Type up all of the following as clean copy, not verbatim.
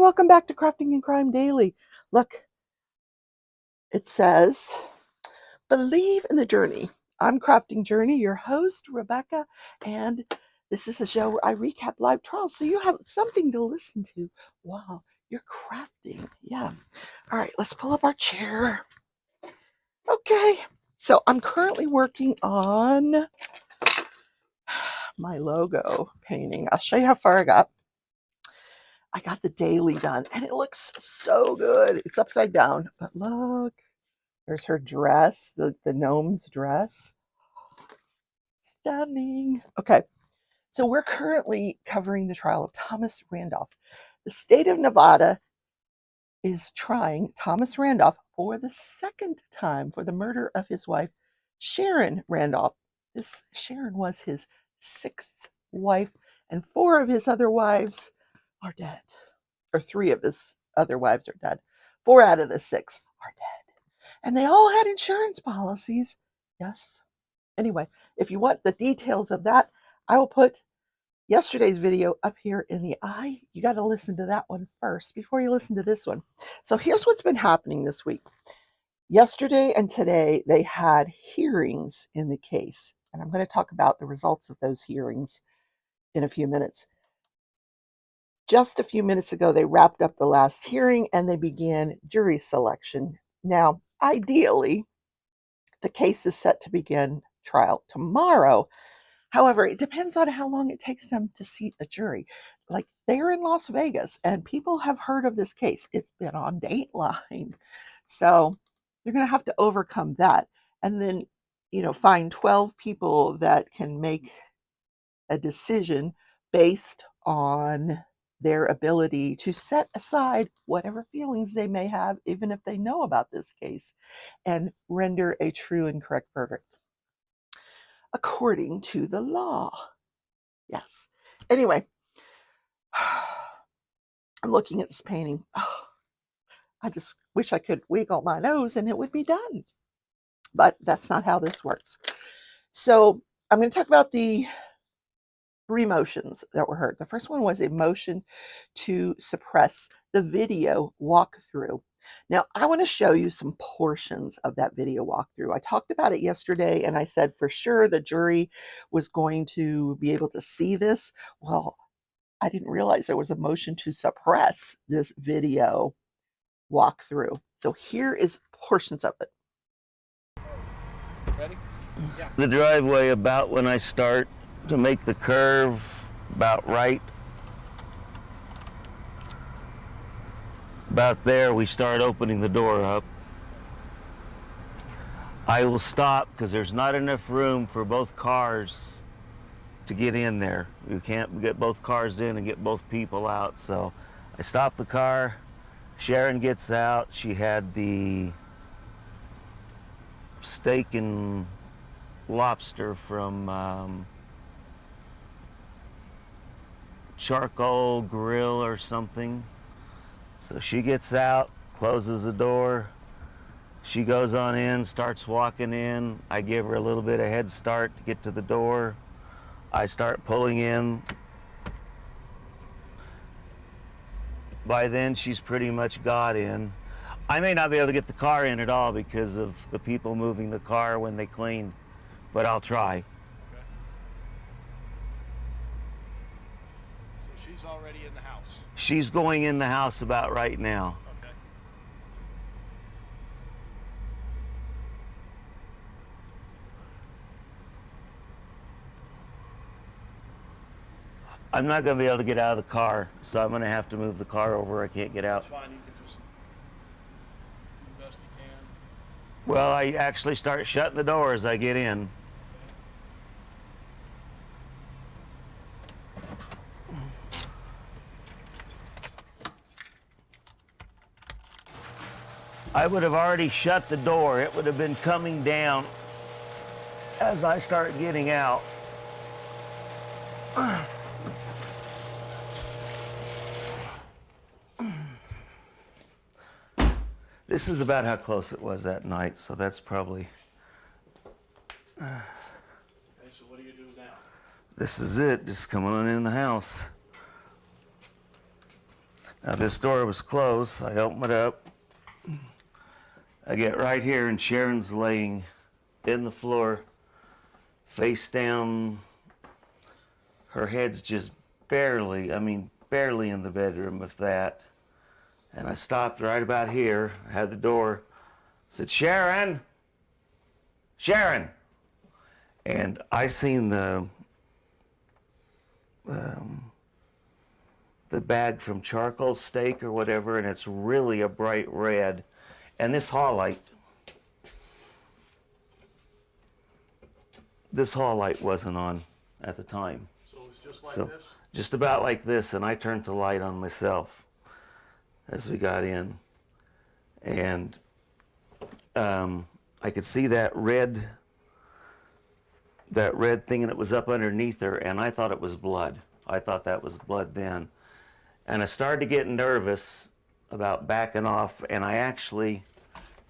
welcome back to Crafting and Crime Daily. Look, it says, believe in the journey. I'm Crafting Journey, your host, Rebecca, and this is a show where I recap live trials so you have something to listen to while you're crafting. Yeah. All right, let's pull up our chair. Okay, so I'm currently working on my logo painting. I'll show you how far I got. I got the daily done, and it looks so good. It's upside down, but look. There's her dress, the gnome's dress. Stunning. Okay, so we're currently covering the trial of Thomas Randolph. The state of Nevada is trying Thomas Randolph for the second time for the murder of his wife, Sharon Randolph. This Sharon was his sixth wife, and four of his other wives are dead. Or three of his other wives are dead. Four out of the six are dead. And they all had insurance policies. Yes. Anyway, if you want the details of that, I will put yesterday's video up here in the eye. You got to listen to that one first before you listen to this one. So here's what's been happening this week. Yesterday and today, they had hearings in the case. And I'm going to talk about the results of those hearings in a few minutes. Just a few minutes ago, they wrapped up the last hearing and they began jury selection. Now, ideally, the case is set to begin trial tomorrow. However, it depends on how long it takes them to seat a jury. Like, they're in Las Vegas and people have heard of this case. It's been on Dateline. So they're going to have to overcome that and then, find 12 people that can make a decision based on their ability to set aside whatever feelings they may have, even if they know about this case, and render a true and correct verdict according to the law. Yes. Anyway, I'm looking at this painting. Oh, I just wish I could wiggle my nose and it would be done. But that's not how this works. So I'm going to talk about the three motions that were heard. The first one was a motion to suppress the video walkthrough. Now, I want to show you some portions of that video walkthrough. I talked about it yesterday, and I said for sure the jury was going to be able to see this. Well, I didn't realize there was a motion to suppress this video walkthrough. So here is portions of it. Ready? Yeah. The driveway about when I start to make the curve about right. About there we start opening the door up. I will stop because there's not enough room for both cars to get in there. You can't get both cars in and get both people out. So I stop the car. Sharon gets out. She had the steak and lobster from charcoal grill or something. So she gets out, closes the door. She goes on in, starts walking in. I give her a little bit of head start to get to the door. I start pulling in. By then, she's pretty much got in. I may not be able to get the car in at all because of the people moving the car when they clean, but I'll try. Okay. So she's already in the house. She's going in the house about right now. Okay. I'm not going to be able to get out of the car, so I'm going to have to move the car over. I can't get out. That's fine. You can just do the best you can. Well, I actually start shutting the door as I get in. I would have already shut the door. It would have been coming down as I start getting out. This is about how close it was that night, so that's probably... Okay, so what do you do now? This is it, just coming on in the house. Now this door was closed, so I open it up. I get right here and Sharon's laying in the floor, face down. Her head's just barely, I mean, barely in the bedroom, if that. And I stopped right about here. I had the door. Said, Sharon! Sharon! And I seen the bag from charcoal steak or whatever, and it's really a bright red. And this hall light wasn't on at the time. So it was just like this? Just about like this, and I turned the light on myself as we got in. And I could see that red thing, and it was up underneath her, and I thought it was blood. I thought that was blood then. And I started to get nervous about backing off, and I actually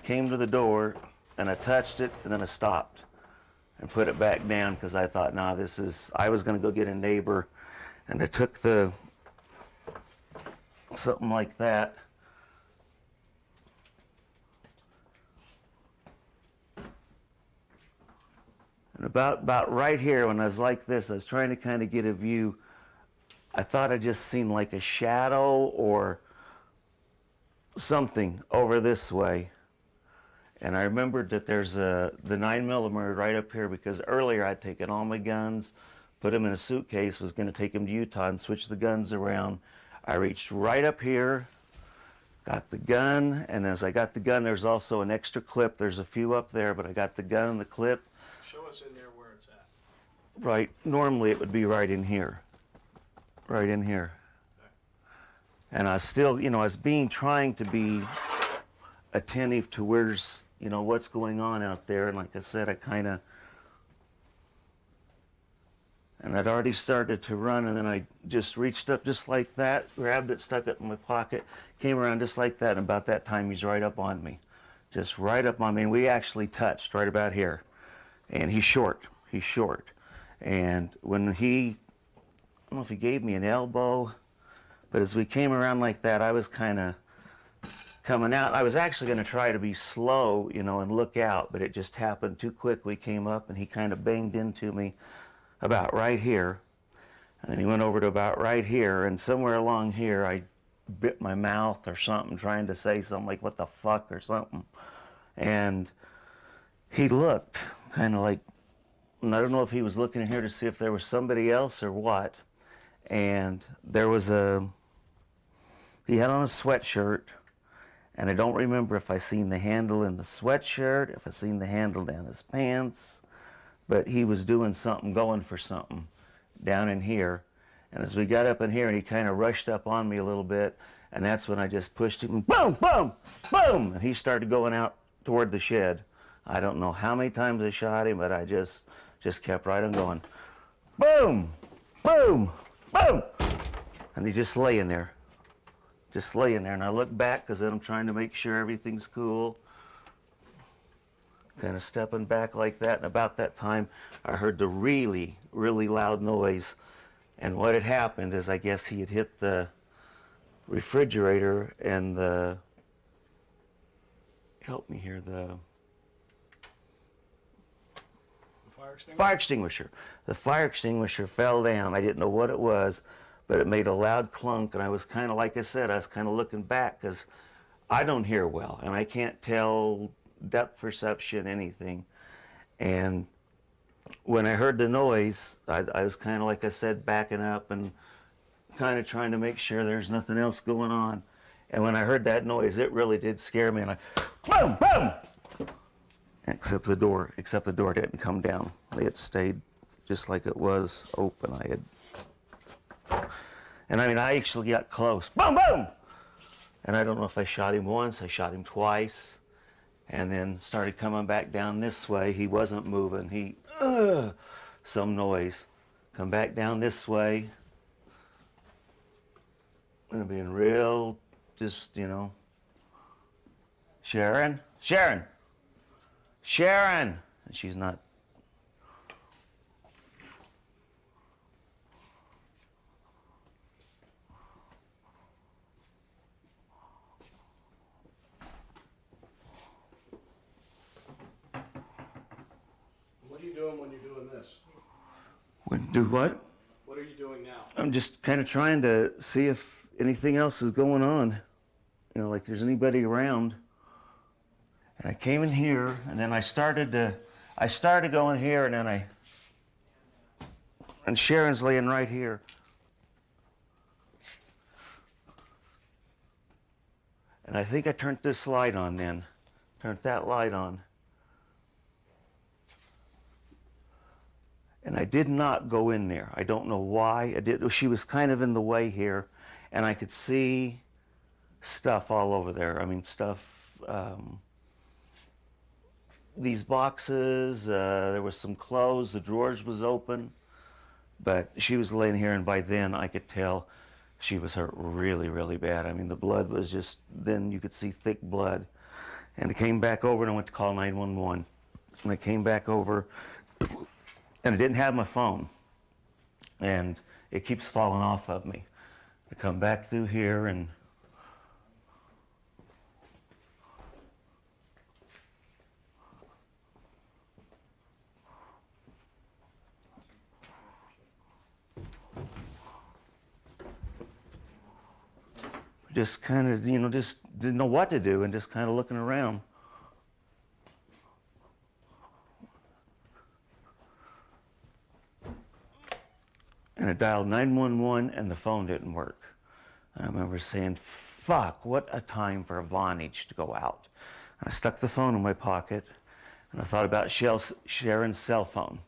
came to the door, and I touched it, and then I stopped and put it back down because I thought, nah, I was going to go get a neighbor, and I took something like that. And about right here, when I was like this, I was trying to kind of get a view. I thought I just seen like a shadow or something over this way. And I remembered that there's the 9mm right up here, because earlier I'd taken all my guns, put them in a suitcase, was going to take them to Utah and switch the guns around. I reached right up here, got the gun, and as I got the gun, there's also an extra clip. There's a few up there, but I got the gun and the clip. Show us in there where it's at. Right, normally it would be right in here. Right in here. Okay. And I still, I was trying to be attentive to what's going on out there. And like I said, and I'd already started to run, and then I just reached up just like that, grabbed it, stuck it in my pocket, came around just like that, and about that time he's right up on me. Just right up on me, and we actually touched right about here. And he's short. And when I don't know if he gave me an elbow, but as we came around like that, I was kind of coming out. I was actually going to try to be slow, and look out, but it just happened too quick. We came up, and he kind of banged into me about right here. And then he went over to about right here, and somewhere along here, I bit my mouth or something, trying to say something like, what the fuck, or something. And he looked kind of like, and I don't know if he was looking in here to see if there was somebody else or what. And there was he had on a sweatshirt, and I don't remember if I seen the handle in the sweatshirt, if I seen the handle down his pants, but he was doing something, going for something down in here. And as we got up in here, and he kind of rushed up on me a little bit, and that's when I just pushed him, boom, boom, boom, and he started going out toward the shed. I don't know how many times I shot him, but I just kept right on going. Boom, boom, boom. And he's just laying there. And I look back, because then I'm trying to make sure everything's cool. Kind of stepping back like that. And about that time, I heard the really, really loud noise. And what had happened is, I guess he had hit the refrigerator and help me here, the fire extinguisher. The fire extinguisher fell down. I didn't know what it was, but it made a loud clunk, and I was kind of, like I said, I was kind of looking back, because I don't hear well, and I can't tell depth perception, anything. And when I heard the noise, I was kind of, like I said, backing up and kind of trying to make sure there's nothing else going on. And when I heard that noise, it really did scare me, and I, boom, boom! Except the door didn't come down. It had stayed just like it was open. And I actually got close. Boom, boom! And I don't know if I shot him once, I shot him twice, and then started coming back down this way. He wasn't moving. Some noise. Come back down this way. And being real, just, Sharon? And she's not. doing this? Do what? What are you doing now? I'm just kind of trying to see if anything else is going on. You know, like there's anybody around. And I came in here, and then I started going here, and Sharon's laying right here. And I think I turned this light on then. Turned that light on. And I did not go in there. I don't know why. She was kind of in the way here, and I could see stuff all over there. I mean, stuff, these boxes, there was some clothes, the drawers was open, but she was laying here, and by then I could tell she was hurt really, really bad. I mean, the blood was just, then you could see thick blood. And I came back over and I went to call 911. And I came back over, and I didn't have my phone. And it keeps falling off of me. I come back through here and just kind of, just didn't know what to do and just kind of looking around. And I dialed 911 and the phone didn't work. And I remember saying, fuck, what a time for a Vonage to go out. And I stuck the phone in my pocket and I thought about Sharon's cell phone.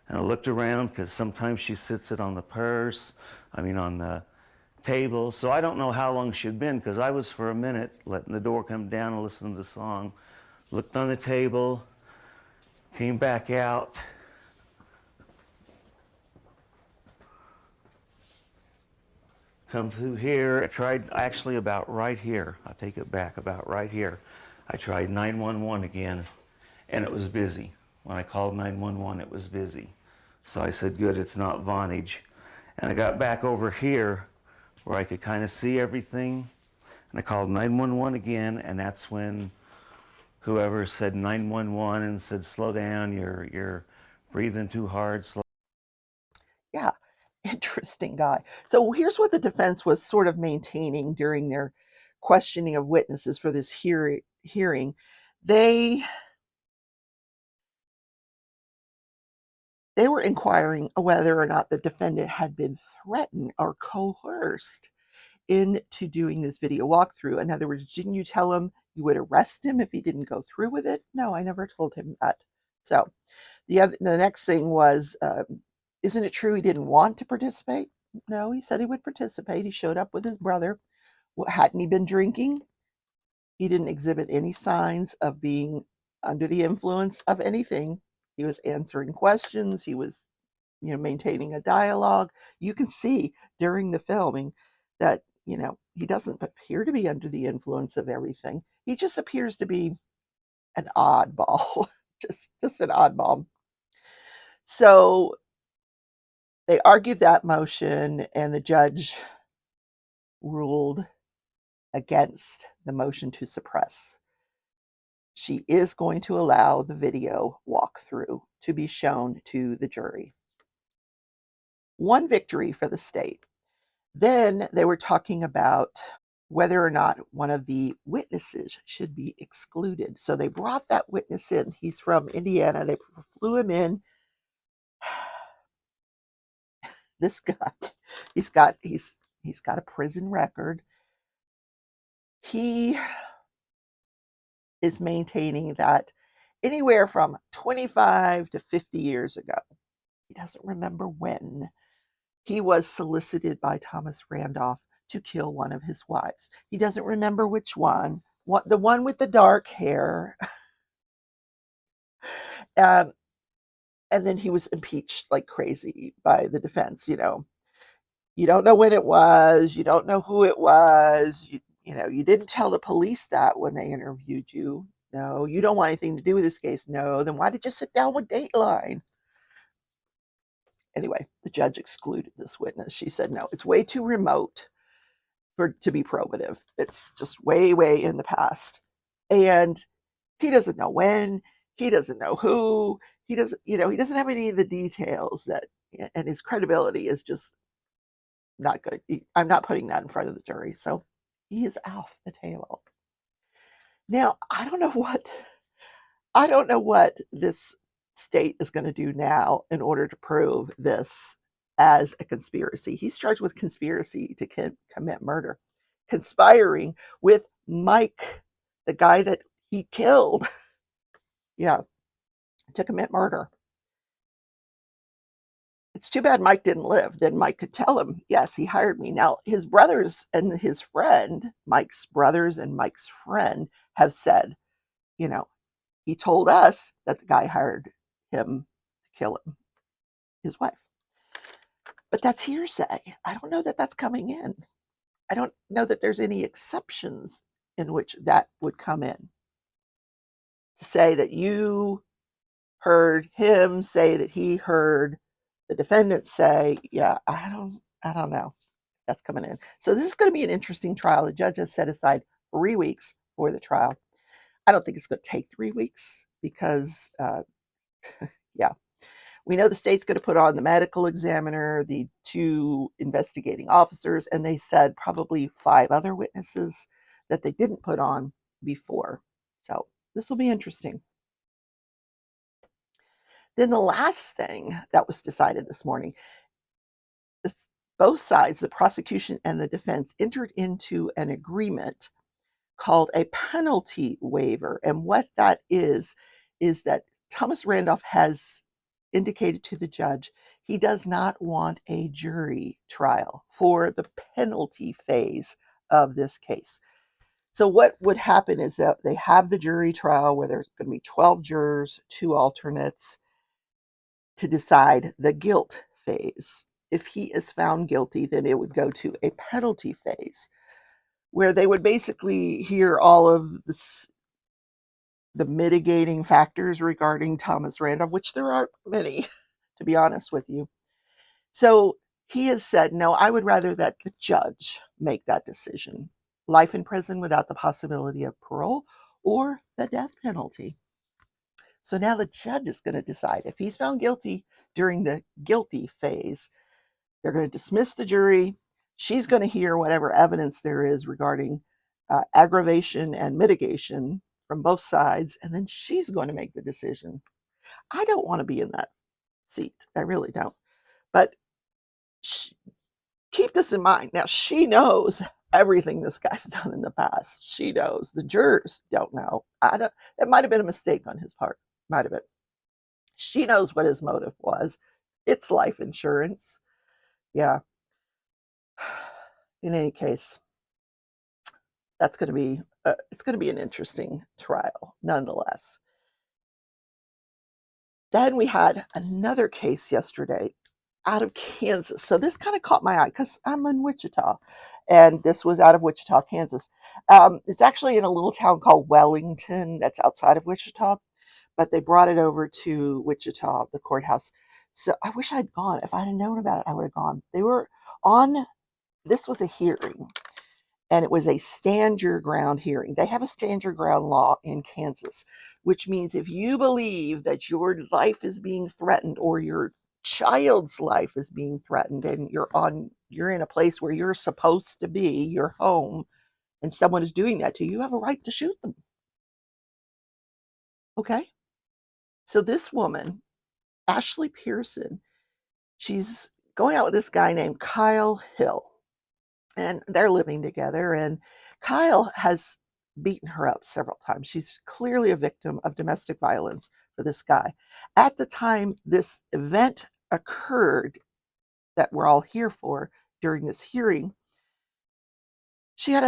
And I looked around because sometimes she sits it on the purse, on the table. So I don't know how long she'd been because I was for a minute letting the door come down and listening to the song. Looked on the table, came back out. Come through here. I tried actually about right here. I'll take it back about right here. I tried 911 again and it was busy. When I called 911, it was busy. So I said, good, it's not Vonage. And I got back over here where I could kind of see everything. And I called 911 again, and that's when whoever said 911 and said, slow down, you're breathing too hard. Slow. Yeah, interesting guy. So here's what the defense was sort of maintaining during their questioning of witnesses for this hearing. They were inquiring whether or not the defendant had been threatened or coerced into doing this video walkthrough. In other words, didn't you tell him you would arrest him if he didn't go through with it? No, I never told him that. So the next thing was, isn't it true he didn't want to participate? No, he said he would participate. He showed up with his brother. Well, hadn't he been drinking? He didn't exhibit any signs of being under the influence of anything. He was answering questions. He was, maintaining a dialogue. You can see during the filming that, he doesn't appear to be under the influence of everything. He just appears to be an oddball, just an oddball. So they argued that motion, and the judge ruled against the motion to suppress. She is going to allow the video walkthrough to be shown to the jury. One victory for the state. Then they were talking about whether or not one of the witnesses should be excluded. So they brought that witness in. He's from Indiana. They flew him in. This guy, he's got a prison record. He is maintaining that anywhere from 25 to 50 years ago, he doesn't remember when, he was solicited by Thomas Randolph to kill one of his wives. He doesn't remember which one. The one with the dark hair. And then he was impeached like crazy by the defense. You don't know when it was. You don't know who it was. You didn't tell the police that when they interviewed you. No, you don't want anything to do with this case. No, then why did you sit down with Dateline? Anyway, the judge excluded this witness. She said, no, it's way too remote to be probative. It's just way, way in the past. And he doesn't know when. he doesn't know who, he doesn't, he doesn't have any of the details that, and his credibility is just not good. I'm not putting that in front of the jury. So he is off the table. Now, I don't know what this state is going to do now in order to prove this as a conspiracy. He's charged with conspiracy to commit murder, conspiring with Mike, the guy that he killed, yeah, to commit murder. It's too bad Mike didn't live. Then Mike could tell him, yes, he hired me. Now, his brothers and his friend, Mike's brothers and Mike's friend, have said, you know, he told us that the guy hired him to kill his wife. But that's hearsay. I don't know that that's coming in. I don't know that there's any exceptions in which that would come in. To say that you heard him say that he heard the defendant say, yeah, I don't know. That's coming in. So this is going to be an interesting trial. The judge has set aside 3 weeks for the trial. I don't think it's going to take 3 weeks because, yeah, we know the state's going to put on the medical examiner, the 2 investigating officers, and they said probably 5 other witnesses that they didn't put on before. So this will be interesting. Then the last thing that was decided this morning is both sides, the prosecution and the defense, entered into an agreement called a penalty waiver. And what that is that Thomas Randolph has indicated to the judge he does not want a jury trial for the penalty phase of this case. So what would happen is that they have the jury trial where there's going to be 12 jurors, 2 alternates to decide the guilt phase. If he is found guilty, then it would go to a penalty phase where they would basically hear all of the mitigating factors regarding Thomas Randolph, which there aren't many, to be honest with you. So he has said, no, I would rather that the judge make that decision. Life in prison without the possibility of parole or the death penalty. So now the judge is going to decide if he's found guilty during the guilty phase. They're going to dismiss the jury. She's going to hear whatever evidence there is regarding aggravation and mitigation from both sides, and then she's going to make the decision. I don't want to be in that seat. I really don't. But keep this in mind. Now, she knows everything this guy's done in the past. She knows. The jurors don't know. It might have been a mistake on his part. Might have been. She knows what his motive was. It's life insurance. Yeah. In any case, that's going to be it's going to be an interesting trial, nonetheless. Then we had another case yesterday out of Kansas. So this kind of caught my eye because I'm in Wichita, and this was out of Wichita, Kansas. It's actually in a little town called Wellington that's outside of Wichita, but they brought it over to Wichita, the courthouse. So I wish I'd gone. If I'd known about it, I would have gone. They were on, this was a hearing, and it was a stand your ground hearing. They have a stand your ground law in Kansas, which means if you believe that your life is being threatened or your child's life is being threatened and you're in a place where you're supposed to be, your home, and someone is doing that to you, you have a right to shoot them. Okay? So this woman, Ashley Pearson, she's going out with this guy named Kyle Hill. And they're living together, and Kyle has beaten her up several times. She's clearly a victim of domestic violence for this guy. At the time this event occurred that we're all here for during this hearing, she had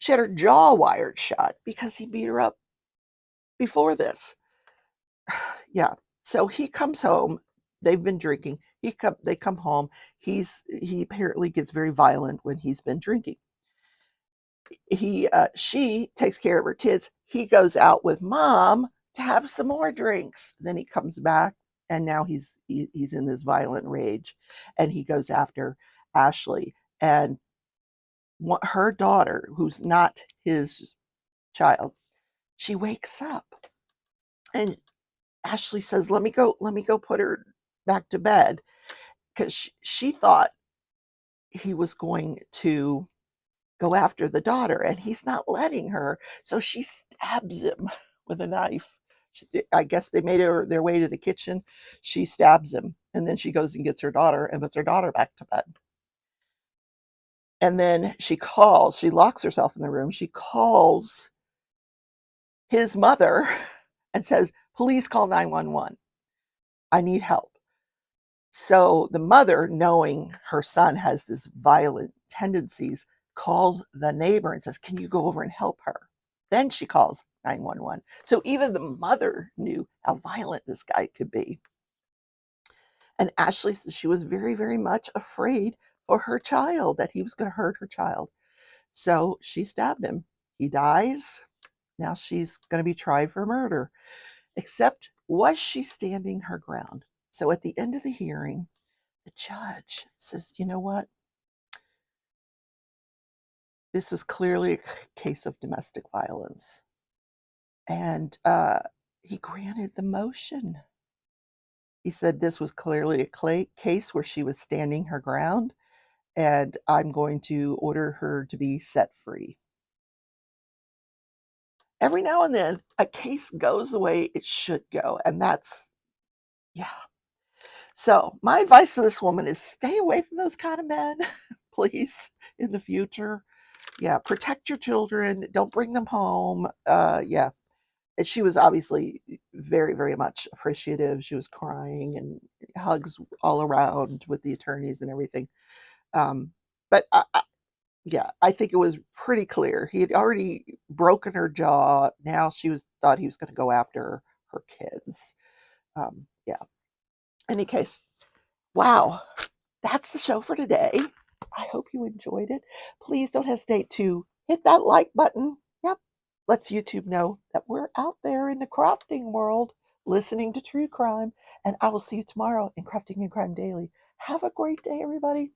her jaw wired shut because he beat her up before this. Yeah. So he comes home. They've been drinking. They come home. He apparently gets very violent when he's been drinking. She takes care of her kids. He goes out with mom to have some more drinks. Then he comes back, and now he's in this violent rage, and he goes after Ashley. And her daughter, who's not his child, she wakes up, and Ashley says, let me go put her back to bed, because she thought he was going to go after the daughter, and he's not letting her. So she stabs him with a knife. I guess they made their way to the kitchen. She stabs him, and then she goes and gets her daughter and puts her daughter back to bed. And then she locks herself in the room. She calls his mother and says, "Please call 911. I need help." So the mother, knowing her son has this violent tendencies, calls the neighbor and says, "Can you go over and help her?" Then she calls 911. So even the mother knew how violent this guy could be. And Ashley said she was very, very much afraid for her child, that he was going to hurt her child. So she stabbed him. He dies. Now she's going to be tried for murder. Except, was she standing her ground? So at the end of the hearing, the judge says, "You know what? This is clearly a case of domestic violence." And he granted the motion. He said this was clearly a case where she was standing her ground, and I'm going to order her to be set free. Every now and then, a case goes the way it should go, and that's, yeah. So my advice to this woman is stay away from those kind of men, please, in the future. Yeah, protect your children. Don't bring them home. Yeah. And she was obviously very, very much appreciative. She was crying and hugs all around with the attorneys and everything. Um, but yeah, I think it was pretty clear. He had already broken her jaw. Now she thought he was going to go after her kids. Yeah. Any case, wow, that's the show for today. I hope you enjoyed it. Please don't hesitate to hit that like button. Yep. Lets YouTube know that we're out there in the crafting world listening to true crime. And I will see you tomorrow in Crafting and Crime Daily. Have a great day, everybody.